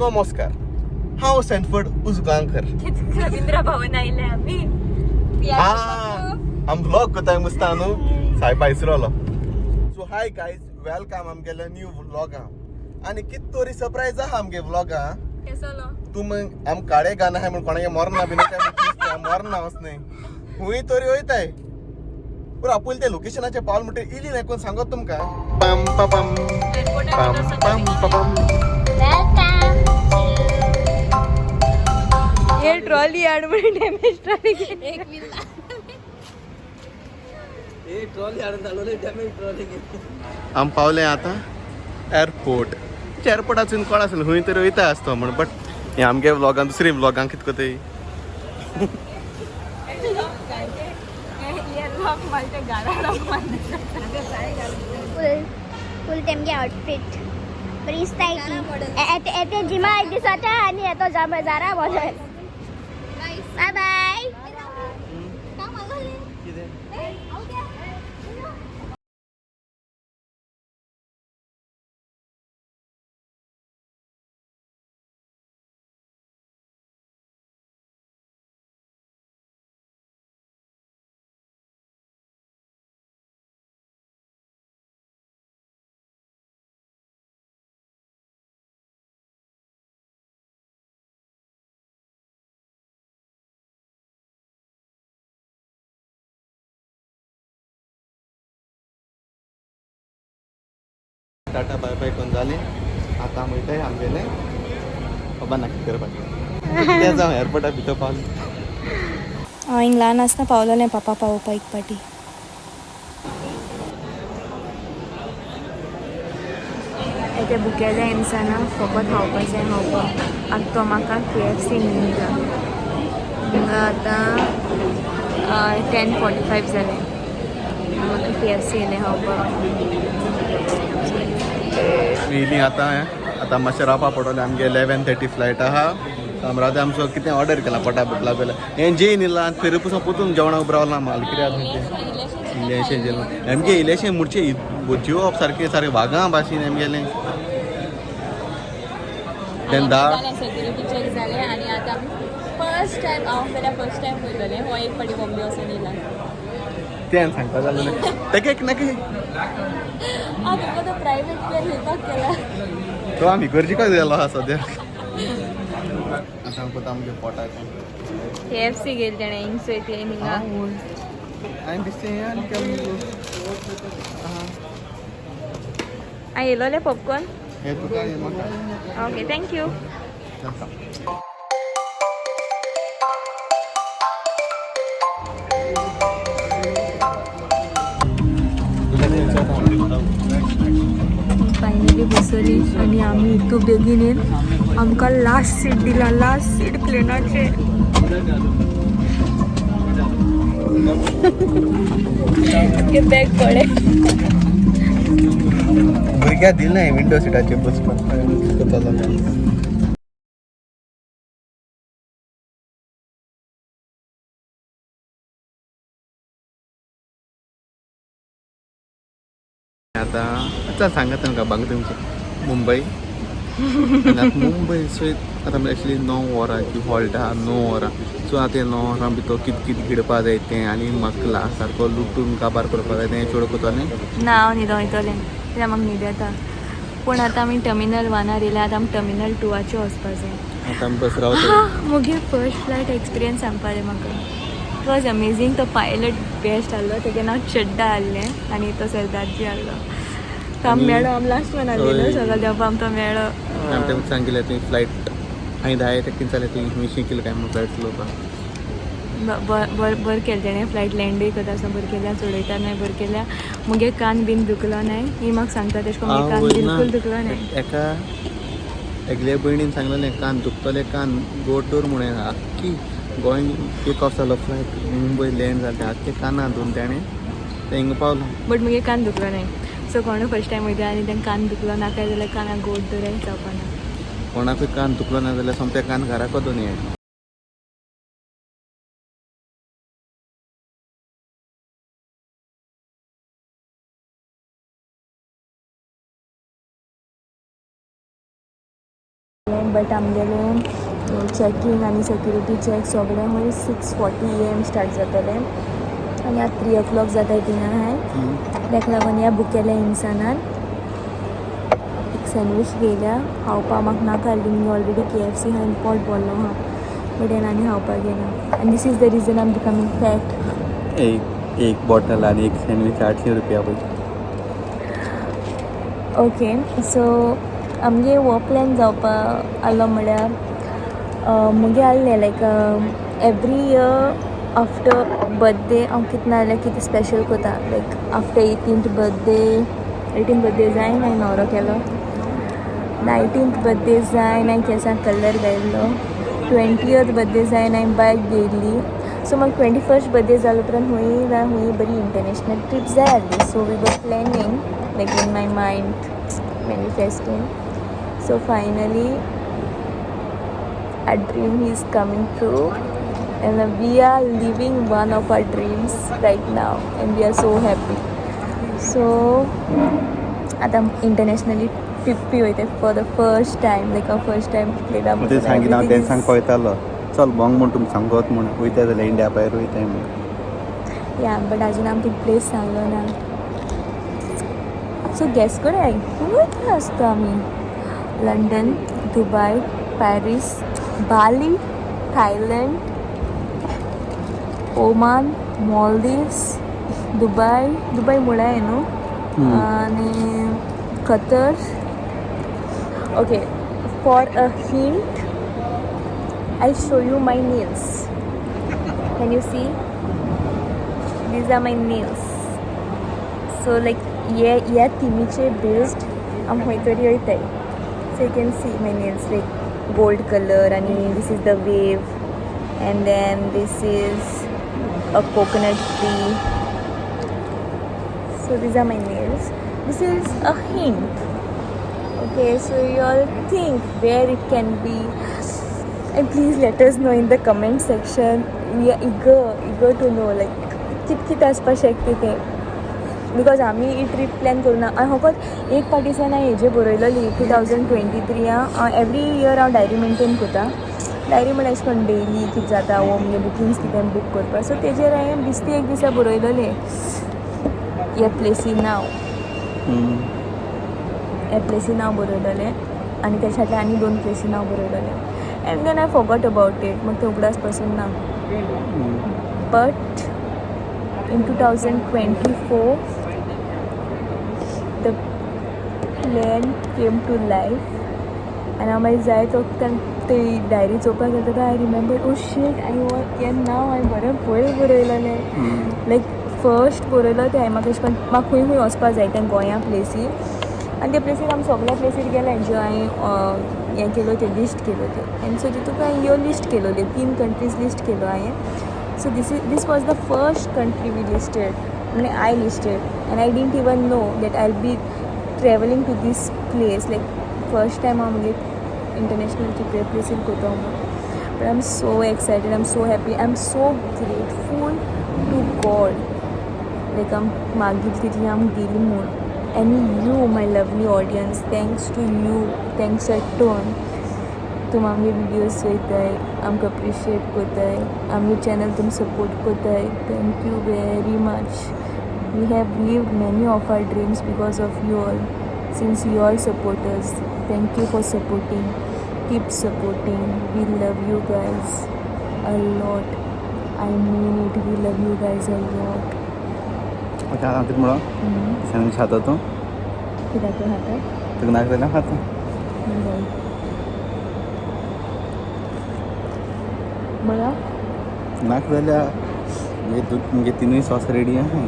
नमस्कार, हांव सॅनफर्ड उजगांवकर. रवींद्र भवन आयले आमी. आम व्लॉग कोताय मुस्ता न्हू सायबा इसरलो. सो हाय गायज, वेलकम आमगेल्या न्यू व्लॉगां. आनी कित तरी सरप्राईज आहा आमगे व्लॉगां. केसलो तुम आम काळे गाणं आहाय म्हण कोणागे मरना बीन मरना वचनाय हुंय तरी वयताय. पूण आपुल ते लोकेशनाचे पावल म्हणटे इली नाही कोण सांगत तुमकां. पम पम पम पम पम. ये ट्रॉली आडवडी डॅमेज ट्रॉली एक आम पावले आता एअरपोर्ट. एअरपोर्टासून कोण असेल हुंय तरी वयता आसतो म्हण. बट हे आमगे व्लॉगां दुसरी व्लॉगां कित कोताय. फुल तेमगे आउटफिट बरी स्टाईल एते जिमा दिसता आणि येतो जारा मॉडल. Bye bye. टाटा बाय बाय कोण जालें. आतां आम वयताय आमगेले बाबा नाकी करपाक. ते जावं एअरपोर्टा भितर पावले. हांव हिंग ल्हान आसतना पावलोलें पापा पावोवपा एक पाटी. ते बुकेले इन्साना फकत खावपाचें खावपाक. आतां तो म्हाका KFC घेवन जा. हिंगा आतां 10:45 जालें. म्हाका KFC येलें खावपाक. येयलीं आतां मातशें रावपा पडटलें. आमगे 11:30 फ्लायट आहा. रावता आमचो कितें ऑर्डर केला पोटा भूक लागलें. हें जेन इल्लां थंय पसून पोतून जेवणाक उबो रावला माल कित्याक इल्लेशें जेवण आमगे इल्लेशें मुडचें जेवप सारकें सारकें वागां भाशेन आमगेलें. तें दाळ सेक्युरिटी चेक जालें आनी आतां फर्स्ट टायम फर्स्ट टायम पळयलें. हो एक पाटी बॉम्बे वचून येयला. तें सांगपा जालें तेका एक नाका हांव तुका तो प्रायवेट प्लेन घेवपाक केला. तो आमी गरजेकाच गेलो आहा सद्याक. आतां आमकां आमगे पोटाचें KFC गेली तेणें हिंग चोय ते हिंगा. हांवें दिसतें आनी हांव येयलोलें पॉपकॉर्न. हें तुका हें म्हाका ओके थँक्यू. फायनली बसली आनी आमी इतू बेगीन येवन आमकां लास्ट सीट दिला. लास्ट सीट प्लेनाचेर. बॅग पडे भुरग्याक दिल ना विंडो सिटाचेर बसपाक. आतां सांगात तुमकां बांग तुमचें मुंबय. मुंबय सो आतां एक्चुली 9 वरांची हॉल्ट आहा. 9 वरां. सो आतां 9 वरां भितर कितें घडपा जाय तें आनी म्हाका लास्ट सारको लुटून काबार करपा जाय तें चड कोतालें ना. हांव न्हिदो वयतलें कित्याक म्हाका न्हीद येता. पूण आतां आमी टर्मिनल 1 येयल्या. आतां आमी टर्मिनल 2 वचपा जाय. आतां आमी बस रावता. मुगे फर्स्ट फ्लायट एक्सपिरियन्स सांगपा जाय म्हाका. It was amazing. तो पायलट बेस्ट आहलो. तेजें नांव चड्डा आहलें आनी तो सरदारजी आहलो. तो आमी मेळ्ळो. आमी लास्ट वन आहलें सगळ्या देवपा आमकां मेळ्ळो. आमी तेमकां सांगिल्लें तुवें फ्लायट हांवें 10 सेकंड जालें तुवें मिशीं केलें काय म्हूण फ्लायट चलोवपाक. बरें केलें तेणें. फ्लायट लँडूय करता आसतना बरें केल्या. चडयतानाय बरें केल्या. मुगे कान बीन दुखलो नाय. ही म्हाका सांगता तेश कोन मुगे कान बिलकुल दुखलो नाय. एका एकल्या भयणीन सांगलेलें कान दुखतलें कान गोड दवर म्हणून आख्खी गोंय टेक ऑफ जालो फ्लायट. मुंबय लँड जालें आख्खे कानां धरून तेणें तें हिंगा पावलो. बट मुगे कान दुखलो नाय. सो कोणूय फर्स्ट टायम वयता आनी तेंका कान दुखलो ना काय जाल्यार कानाक गोड दवराय जावपाना. कोणाकूय कान दुखलो ना जाल्यार सोमतें कान घराको दोन येयात. बट आमगेले चॅकींग आनी सेक्युरिटी चॅक सगळें हूंय 6:40 AM स्टार्ट जातलें आनी आतां 3 o'clock जाता थिंगा हाय ताका लागून या बूक केल्या इन्सानान एक सँडवीच घेयल्या खावपा म्हाका नाका हाडली मी ऑलरेडी KFC हांवें पोट भरलो हा बट हें आनी खावपाक घेयना आनी this is the reason I am becoming fat एक बॉटल आणि एक सँडविच 800 रुपया पळय ओके सो आमगे हो प्लॅन जावपा आसलो म्हळ्यार मुगे आसलें लायक एवरी इयर आफ्टर बर्थडे हांव कितें ना जाल्यार कितें स्पेशल करता लायक आफ्टर 18th बर्थडे जायन हांवें न्हवरो केलो 19th बर्थडे जायन हांवें केंसांक कलर घायल्लो 20th बर्थडे जायन हांवें बायक घेयल्ली सो म्हाका 21st बर्थडे जालो उपरांत हूंय बरी इंटरनॅशनल ट्रीप जाय आसली so we were planning like in my mind manifesting so finally our dream is coming true and we are living one of our dreams right now and we are so happy so आता internationally trip वयता for the first time like our first time ते सांगितलं हांव तें सांग पळयतालो चल भोंग म्हूण तुमकां सांगोत म्हूण वयता जाल्यार इंडिया भायर वयताय म्हूण या बट अजून आमकां प्लेस सांगलो ना सो गॅस कराय खंय आसता आमी London Dubai Paris Bali Thailand Oman Maldives Dubai म्हळ्यार न्हू आनी Qatar okay for a hint I show you my nails can you see these are my nails so like ह्या थिमीचे बेस्ड आम खंय तरी वयताय so you can see my nails like gold colour आनी this is the wave and then this is a coconut tree so these are my nails this is a hint okay so you all think where it can be and please let us know in the comment section we are eager to know like कितें आसपाक शकता तें because आमी ही trip plan करुना हांव फकत एक पार्टीसान हांवें हेजेर बरयलोली 2023 हांव एवरी इयर हांव डायरी मेंटेन करता डायरी म्हळ्यार अशें करून डेली कितें जाता वो म्हणजे बुकिंग्स कितें बूक करपाक सो तेजेर हांवें दिसती एक दिसा बरयलोलें ह्या प्लेसी नांव बरयलोलें आनी तेच्या फाटल्यान आनी 2 प्लेसी नांव बरयलोलें and then I forgot about it म्हाका तें उगडास पासून ना but in 2024 the plan came to life and हांव मागीर जाय तो ते डायरी चोवपाक गेलो आय रिमेंबर ओ शीट हें नांव हांवें बरें पयलीं बरयलोलें लायक फर्स्ट बरयलो तें हांवें म्हाका अशें करून म्हाका खंय खंय वचपाक जाय तें गोंया प्लेसी आनी त्या प्लेसीर आमी सगळ्या प्लेसीर गेले ज्यो हांवें हें केलो त्यो लिस्ट केलो त्यो एंड सो तितूंत हांवें ह्यो लिस्ट केलोल्यो 3 कंट्रीज लिस्ट केलो हांवें so this was the first country we listed and I listed and I didn't even know that I'll be traveling to this place like first time I'm like international trip place in Kotomo but I'm so excited I'm so happy I'm so grateful to God like I'm magil titli am geli moon and you my lovely audience thanks to you thanks a ton तुम आमगे videos चोयताय आमकां appreciate कोताय आमगे channel तुम support कोताय thank you very much we have lived many of our dreams because of you all since you all supporters thank you for supporting keep supporting we love you guys a lot I mean it we love you guys a lot कितें म्हणो sandwich खाता तूं कित्याक तूं खाता तुका नाका जाल्यार खाता मला नाका जाल्यार म्हणजे 3 सॉस रेडी आहा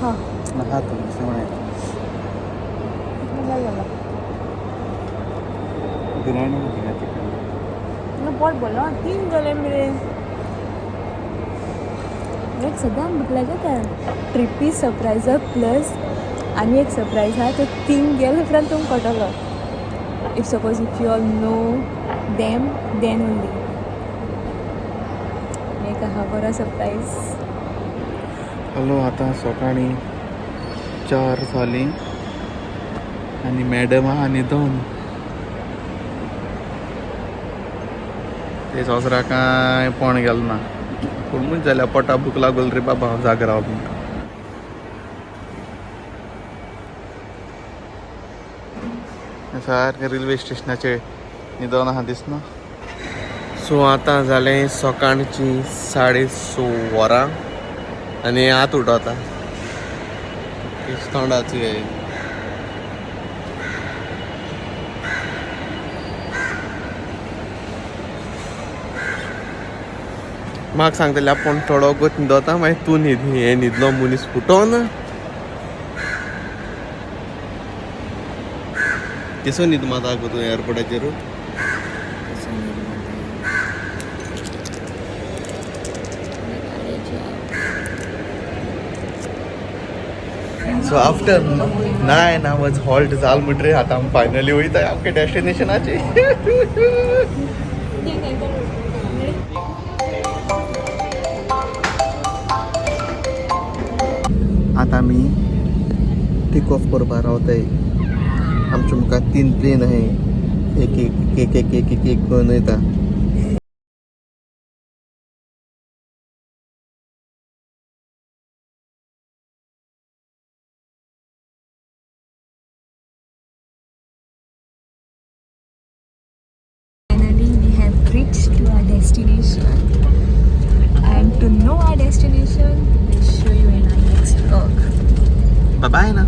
हां नाका तूं अशें म्हणाय बिर्याणी चिकन पोट बोलो 3 जाले मेरे एक सदां भूक लागता ट्रिपी सरप्रायजा प्लस आनी एक सरप्रायज आहा ते 3 गेले उपरांत तुमकां कळटलो if suppose if you all know them then only एक आहा बरो सरप्रायज हॅलो आतां सकाळीं 4 जालीं आनी मॅडम आहा न्हिदोन ते सोसरा काय पण गेल ना पूण म्हणजे जाल्यार पोटा भूक लागल रे बाबा जाग रावप सारकें रेल्वे स्टेशनाचेर न्हिदोन आहा दिसना. सो आतां जालें सकाळची 6:30 वरां आनी आत उठोता इस्कोंडाची म्हाका सांगतले आपूण थोडो वगत न्हिदोता मागीर तूं न्हीद हे न्हिदलो मनीस फुटोन केसो न्हीद माता गो तूं एअरपोर्टाचेर. सो आफ्टर 9 hours हॉल्ट जाल म्हणटरी आतां आमी फायनली वयता आमच्या डेस्टिनेशनाचेर. आतां आमी टेक ऑफ करपाक रावताय. आमच्या मुखार 3 प्लेन आहाय एक करून वयता. Finally, we have reached to our destination. And to know our destination, we'll show you in our next vlog. Bye bye ना.